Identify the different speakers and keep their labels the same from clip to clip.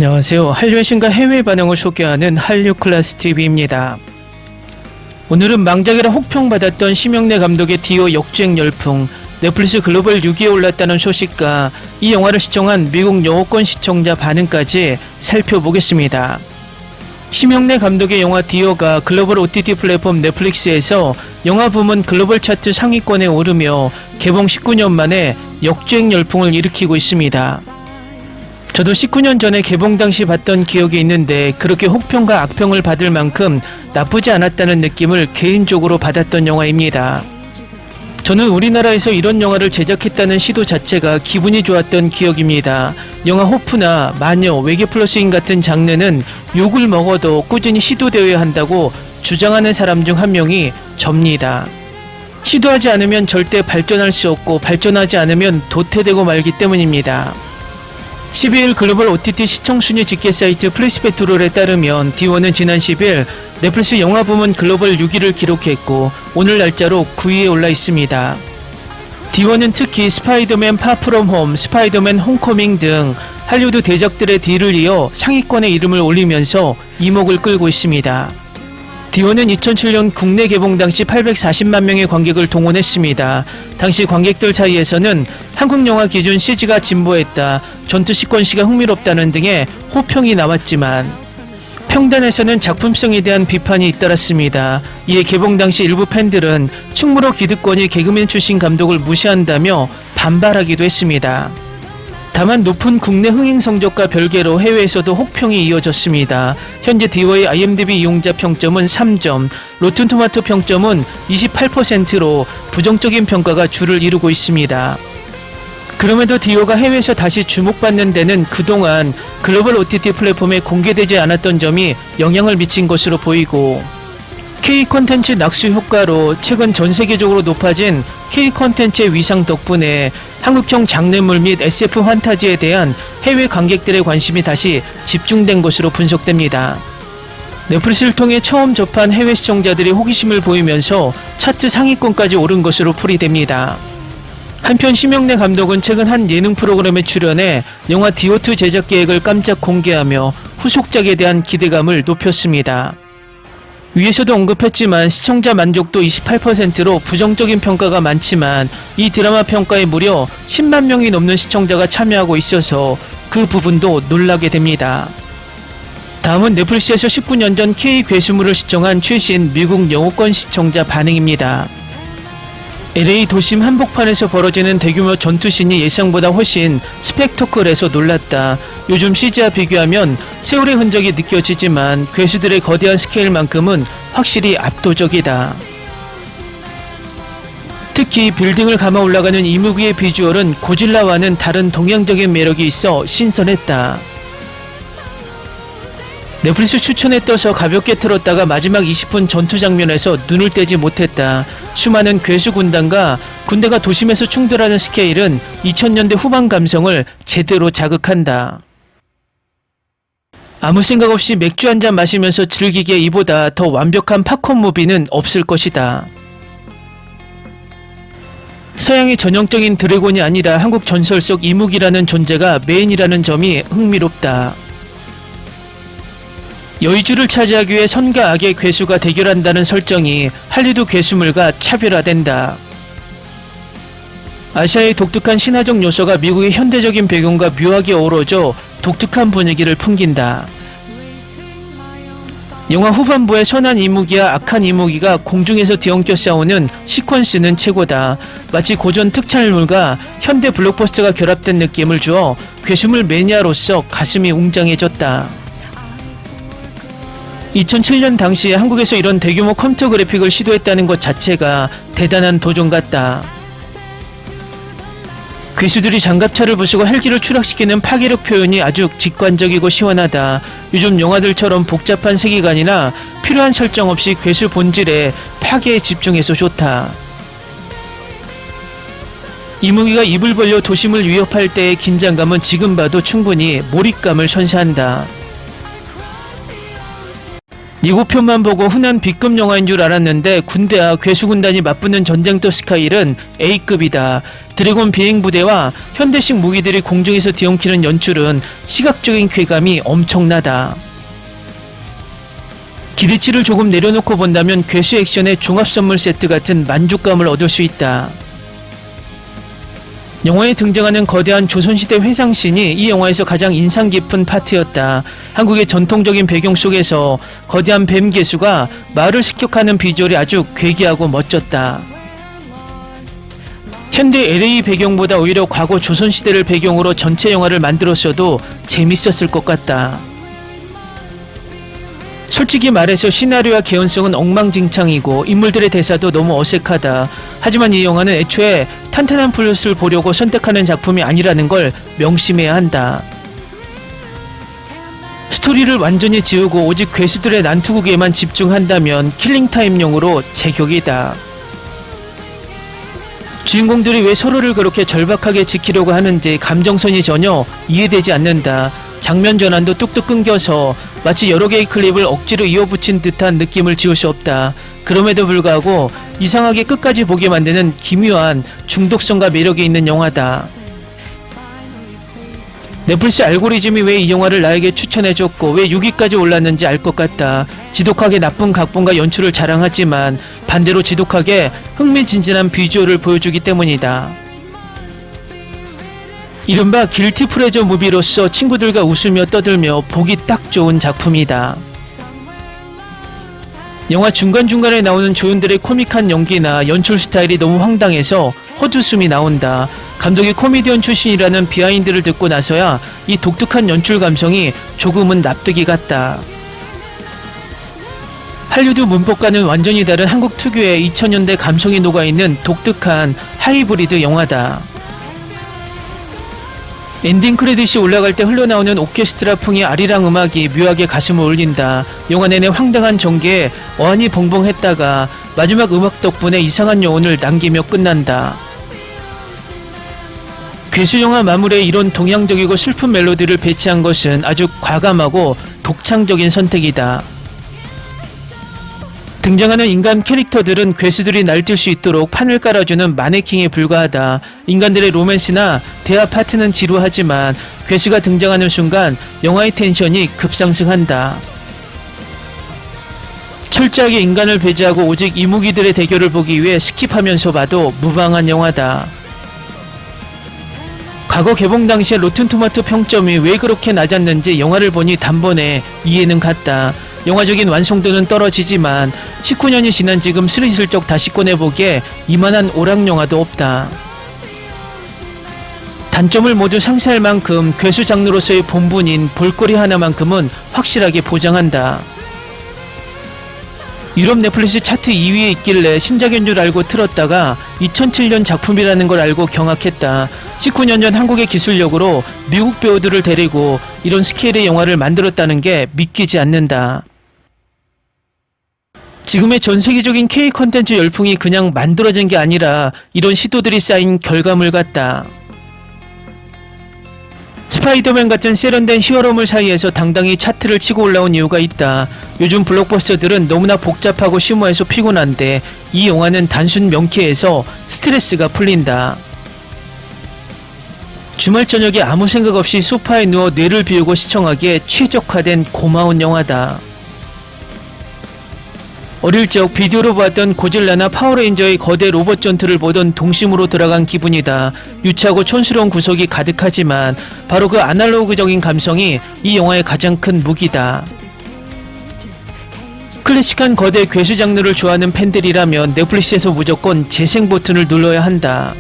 Speaker 1: 안녕하세요. 한류의 신과 해외 반응을 소개하는 한류클래스TV입니다. 오늘은 망작이라 혹평받았던 심영래 감독의 디오 역주행 열풍, 넷플릭스 글로벌 6위에 올랐다는 소식과 이 영화를 시청한 미국 영어권 시청자 반응까지 살펴보겠습니다. 심영래 감독의 영화 디오가 글로벌 OTT 플랫폼 넷플릭스에서 영화 부문 글로벌 차트 상위권에 오르며 개봉 19년 만에 역주행 열풍을 일으키고 있습니다. 저도 19년 전에 개봉 당시 봤던 기억이 있는데 그렇게 혹평과 악평을 받을 만큼 나쁘지 않았다는 느낌을 개인적으로 받았던 영화입니다. 저는 우리나라에서 이런 영화를 제작했다는 시도 자체가 기분이 좋았던 기억입니다. 영화 호프나 마녀, 외계 플러스인 같은 장르는 욕을 먹어도 꾸준히 시도되어야 한다고 주장하는 사람 중 한 명이 접니다. 시도하지 않으면 절대 발전할 수 없고 발전하지 않으면 도태되고 말기 때문입니다. 12일 글로벌 OTT 시청순위 집계 사이트 플래시페트롤에 따르면 디오는 지난 10일 넷플릭스 영화 부문 글로벌 6위를 기록했고 오늘 날짜로 9위에 올라 있습니다. 디오는 특히 스파이더맨 파프롬 홈, 스파이더맨 홈커밍 등 할리우드 대작들의 뒤를 이어 상위권에 이름을 올리면서 이목을 끌고 있습니다. 디오는 2007년 국내 개봉 당시 840만 명의 관객을 동원했습니다. 당시 관객들 사이에서는 한국 영화 기준 CG가 진보했다, 전투 시퀀스가 흥미롭다는 등의 호평이 나왔지만 평단에서는 작품성에 대한 비판이 잇따랐습니다. 이에 개봉 당시 일부 팬들은 충무로 기득권이 개그맨 출신 감독을 무시한다며 반발하기도 했습니다. 다만 높은 국내 흥행 성적과 별개로 해외에서도 혹평이 이어졌습니다. 현재 디오의 IMDb 이용자 평점은 3점, 로튼토마토 평점은 28%로 부정적인 평가가 주를 이루고 있습니다. 그럼에도 디오가 해외에서 다시 주목받는 데는 그동안 글로벌 OTT 플랫폼에 공개되지 않았던 점이 영향을 미친 것으로 보이고 K-콘텐츠 낙수 효과로 최근 전 세계적으로 높아진 K-콘텐츠의 위상 덕분에 한국형 장르물 및 SF 환타지에 대한 해외 관객들의 관심이 다시 집중된 것으로 분석됩니다. 넷플릭스를 통해 처음 접한 해외 시청자들이 호기심을 보이면서 차트 상위권까지 오른 것으로 풀이됩니다. 한편 심영래 감독은 최근 한 예능 프로그램에 출연해 영화 디오2 제작 계획을 깜짝 공개하며 후속작에 대한 기대감을 높였습니다. 위에서도 언급했지만 시청자 만족도 28%로 부정적인 평가가 많지만 이 드라마 평가에 무려 10만 명이 넘는 시청자가 참여하고 있어서 그 부분도 놀라게 됩니다. 다음은 넷플릭스에서 19년 전 K 괴수물을 시청한 최신 미국 영어권 시청자 반응입니다. LA 도심 한복판에서 벌어지는 대규모 전투씬이 예상보다 훨씬 스펙터클해서 놀랐다. 요즘 CG와 비교하면 세월의 흔적이 느껴지지만 괴수들의 거대한 스케일만큼은 확실히 압도적이다. 특히 빌딩을 감아 올라가는 이무기의 비주얼은 고질라와는 다른 동양적인 매력이 있어 신선했다. 넷플릭스 추천에 떠서 가볍게 틀었다가 마지막 20분 전투 장면에서 눈을 떼지 못했다. 수많은 괴수 군단과 군대가 도심에서 충돌하는 스케일은 2000년대 후반 감성을 제대로 자극한다. 아무 생각 없이 맥주 한잔 마시면서 즐기기에 이보다 더 완벽한 팝콘 무비는 없을 것이다. 서양의 전형적인 드래곤이 아니라 한국 전설 속 이무기라는 존재가 메인이라는 점이 흥미롭다. 여의주를 차지하기 위해 선과 악의 괴수가 대결한다는 설정이 할리우드 괴수물과 차별화된다. 아시아의 독특한 신화적 요소가 미국의 현대적인 배경과 묘하게 어우러져 독특한 분위기를 풍긴다. 영화 후반부의 선한 이무기와 악한 이무기가 공중에서 뒤엉켜 싸우는 시퀀스는 최고다. 마치 고전 특촬물과 현대 블록버스터가 결합된 느낌을 주어 괴수물 매니아로서 가슴이 웅장해졌다. 2007년 당시에 한국에서 이런 대규모 컴퓨터 그래픽을 시도했다는 것 자체가 대단한 도전 같다. 괴수들이 장갑차를 부수고 헬기를 추락시키는 파괴력 표현이 아주 직관적이고 시원하다. 요즘 영화들처럼 복잡한 세계관이나 필요한 설정 없이 괴수 본질에 파괴에 집중해서 좋다. 이무기가 입을 벌려 도심을 위협할 때의 긴장감은 지금 봐도 충분히 몰입감을 선사한다. 예고편만 보고 흔한 B급 영화인 줄 알았는데 군대와 괴수군단이 맞붙는 전쟁터 스카일은 A급이다. 드래곤 비행부대와 현대식 무기들이 공중에서 뒤엉키는 연출은 시각적인 쾌감이 엄청나다. 기대치를 조금 내려놓고 본다면 괴수 액션의 종합선물 세트 같은 만족감을 얻을 수 있다. 영화에 등장하는 거대한 조선시대 회상신이 이 영화에서 가장 인상 깊은 파트였다. 한국의 전통적인 배경 속에서 거대한 뱀 괴수가 마을을 습격하는 비주얼이 아주 괴기하고 멋졌다. 현대 LA 배경보다 오히려 과거 조선시대를 배경으로 전체 영화를 만들었어도 재밌었을 것 같다. 솔직히 말해서 시나리오와 개연성은 엉망진창이고 인물들의 대사도 너무 어색하다. 하지만 이 영화는 애초에 탄탄한 플롯을 보려고 선택하는 작품이 아니라는 걸 명심해야 한다. 스토리를 완전히 지우고 오직 괴수들의 난투극에만 집중한다면 킬링타임용으로 제격이다. 주인공들이 왜 서로를 그렇게 절박하게 지키려고 하는지 감정선이 전혀 이해되지 않는다. 장면 전환도 뚝뚝 끊겨서 마치 여러 개의 클립을 억지로 이어붙인 듯한 느낌을 지울 수 없다. 그럼에도 불구하고 이상하게 끝까지 보게 만드는 기묘한 중독성과 매력이 있는 영화다. 넷플릭스 알고리즘이 왜 이 영화를 나에게 추천해줬고 왜 6위까지 올랐는지 알 것 같다. 지독하게 나쁜 각본과 연출을 자랑하지만 반대로 지독하게 흥미진진한 비주얼을 보여주기 때문이다. 이른바 길티 플레저 무비로서 친구들과 웃으며 떠들며 보기 딱 좋은 작품이다. 영화 중간중간에 나오는 조연들의 코믹한 연기나 연출 스타일이 너무 황당해서 헛웃음이 나온다. 감독이 코미디언 출신이라는 비하인드를 듣고 나서야 이 독특한 연출 감성이 조금은 납득이 갔다. 할리우드 문법과는 완전히 다른 한국 특유의 2000년대 감성이 녹아있는 독특한 하이브리드 영화다. 엔딩 크레딧이 올라갈 때 흘러나오는 오케스트라 풍의 아리랑 음악이 묘하게 가슴을 울린다. 영화 내내 황당한 전개에 어안이 벙벙했다가 마지막 음악 덕분에 이상한 여운을 남기며 끝난다. 괴수 영화 마무리에 이런 동양적이고 슬픈 멜로디를 배치한 것은 아주 과감하고 독창적인 선택이다. 등장하는 인간 캐릭터들은 괴수들이 날뛸 수 있도록 판을 깔아주는 마네킹에 불과하다. 인간들의 로맨스나 대화 파트는 지루하지만 괴수가 등장하는 순간 영화의 텐션이 급상승한다. 철저하게 인간을 배제하고 오직 이무기들의 대결을 보기 위해 스킵하면서 봐도 무방한 영화다. 과거 개봉 당시에 로튼토마토 평점이 왜 그렇게 낮았는지 영화를 보니 단번에 이해는 갔다. 영화적인 완성도는 떨어지지만 19년이 지난 지금 스리슬쩍 다시 꺼내보기에 이만한 오락영화도 없다. 단점을 모두 상쇄할 만큼 괴수 장르로서의 본분인 볼거리 하나만큼은 확실하게 보장한다. 유럽 넷플릭스 차트 2위에 있길래 신작인 줄 알고 틀었다가 2007년 작품이라는 걸 알고 경악했다. 19년 전 한국의 기술력으로 미국 배우들을 데리고 이런 스케일의 영화를 만들었다는 게 믿기지 않는다. 지금의 전 세계적인 K 컨텐츠 열풍이 그냥 만들어진 게 아니라 이런 시도들이 쌓인 결과물 같다. 스파이더맨 같은 세련된 히어로물 사이에서 당당히 차트를 치고 올라온 이유가 있다. 요즘 블록버스터들은 너무나 복잡하고 심오해서 피곤한데 이 영화는 단순 명쾌해서 스트레스가 풀린다. 주말 저녁에 아무 생각 없이 소파에 누워 뇌를 비우고 시청하기에 최적화된 고마운 영화다. 어릴 적 비디오로 보았던 고질라나 파워레인저의 거대 로봇 전투를 보던 동심으로 돌아간 기분이다. 유치하고 촌스러운 구석이 가득하지만 바로 그 아날로그적인 감성이 이 영화의 가장 큰 무기다. 클래식한 거대 괴수 장르를 좋아하는 팬들이라면 넷플릭스에서 무조건 재생 버튼을 눌러야 한다.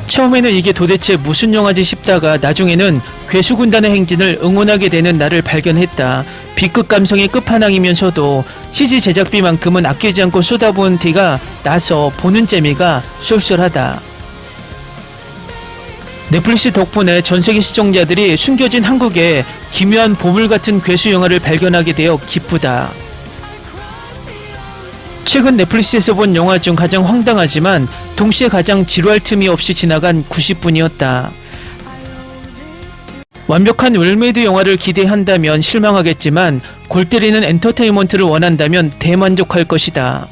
Speaker 1: 처음에는 이게 도대체 무슨 영화지 싶다가 나중에는 괴수 군단의 행진을 응원하게 되는 나를 발견했다. B급 감성의 끝판왕이면서도 CG 제작비만큼은 아끼지 않고 쏟아부은 티가 나서 보는 재미가 쏠쏠하다. 넷플릭스 덕분에 전세계 시청자들이 숨겨진 한국의 기묘한 보물같은 괴수 영화를 발견하게 되어 기쁘다. 최근 넷플릭스에서 본 영화 중 가장 황당하지만 동시에 가장 지루할 틈이 없이 지나간 90분이었다. 완벽한 웰메이드 영화를 기대한다면 실망하겠지만 골 때리는 엔터테인먼트를 원한다면 대만족할 것이다.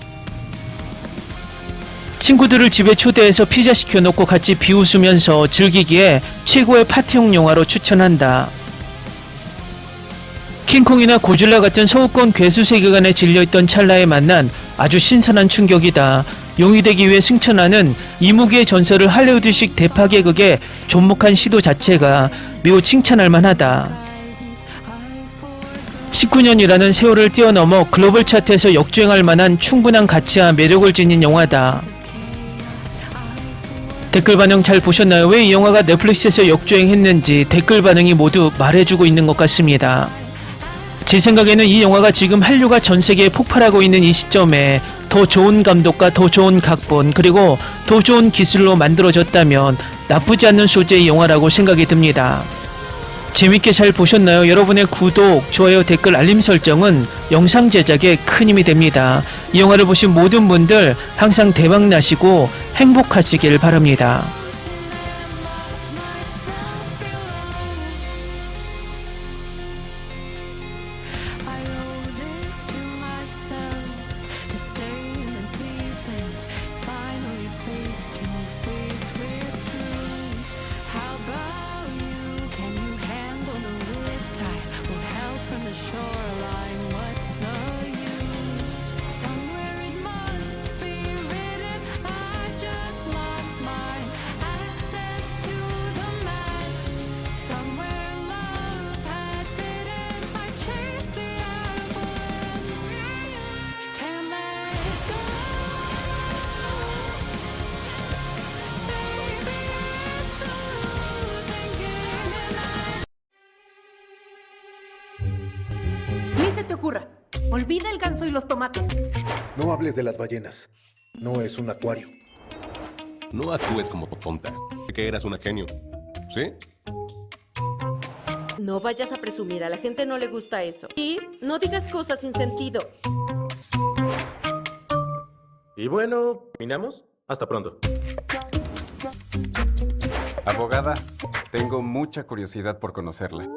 Speaker 1: 친구들을 집에 초대해서 피자 시켜놓고 같이 비웃으면서 즐기기에 최고의 파티용 영화로 추천한다. 킹콩이나 고질라 같은 서구권 괴수 세계관에 질려있던 찰나에 만난 아주 신선한 충격이다. 용이 되기 위해 승천하는 이무기의 전설을 할리우드식 대파개극의 존목한 시도 자체가 매우 칭찬할 만하다. 19년이라는 세월을 뛰어넘어 글로벌 차트에서 역주행할 만한 충분한 가치와 매력을 지닌 영화다. 댓글 반응 잘 보셨나요? 왜 이 영화가 넷플릭스에서 역주행했는지 댓글 반응이 모두 말해주고 있는 것 같습니다. 제 생각에는 이 영화가 지금 한류가 전 세계에 폭발하고 있는 이 시점에 더 좋은 감독과 더 좋은 각본 그리고 더 좋은 기술로 만들어졌다면 나쁘지 않는 소재의 영화라고 생각이 듭니다. 재밌게 잘 보셨나요? 여러분의 구독, 좋아요, 댓글, 알림 설정은 영상 제작에 큰 힘이 됩니다. 이 영화를 보신 모든 분들 항상 대박 나시고 행복하시길 바랍니다.
Speaker 2: I owe this to myself to stay in the deep end, finally face to face with truth. How about you? Can you handle the riptide? Won't help from the shoreline. What's the use? Somewhere it must be written. I just lost my access to the map. Somewhere love had bitten. I chased the can't let it go. Baby, it's a losing game and
Speaker 3: Ni se te ocurra. Olvida el ganso y los tomates.
Speaker 4: No hables de las ballenas. No es un acuario.
Speaker 5: No actúes como tonta. Que eras una genio. ¿Sí?
Speaker 6: No vayas a presumir, a la gente no le gusta eso. Y no digas cosas sin sentido.
Speaker 7: Y bueno, ¿terminamos? Hasta pronto.
Speaker 8: Abogada, tengo mucha curiosidad por conocerla.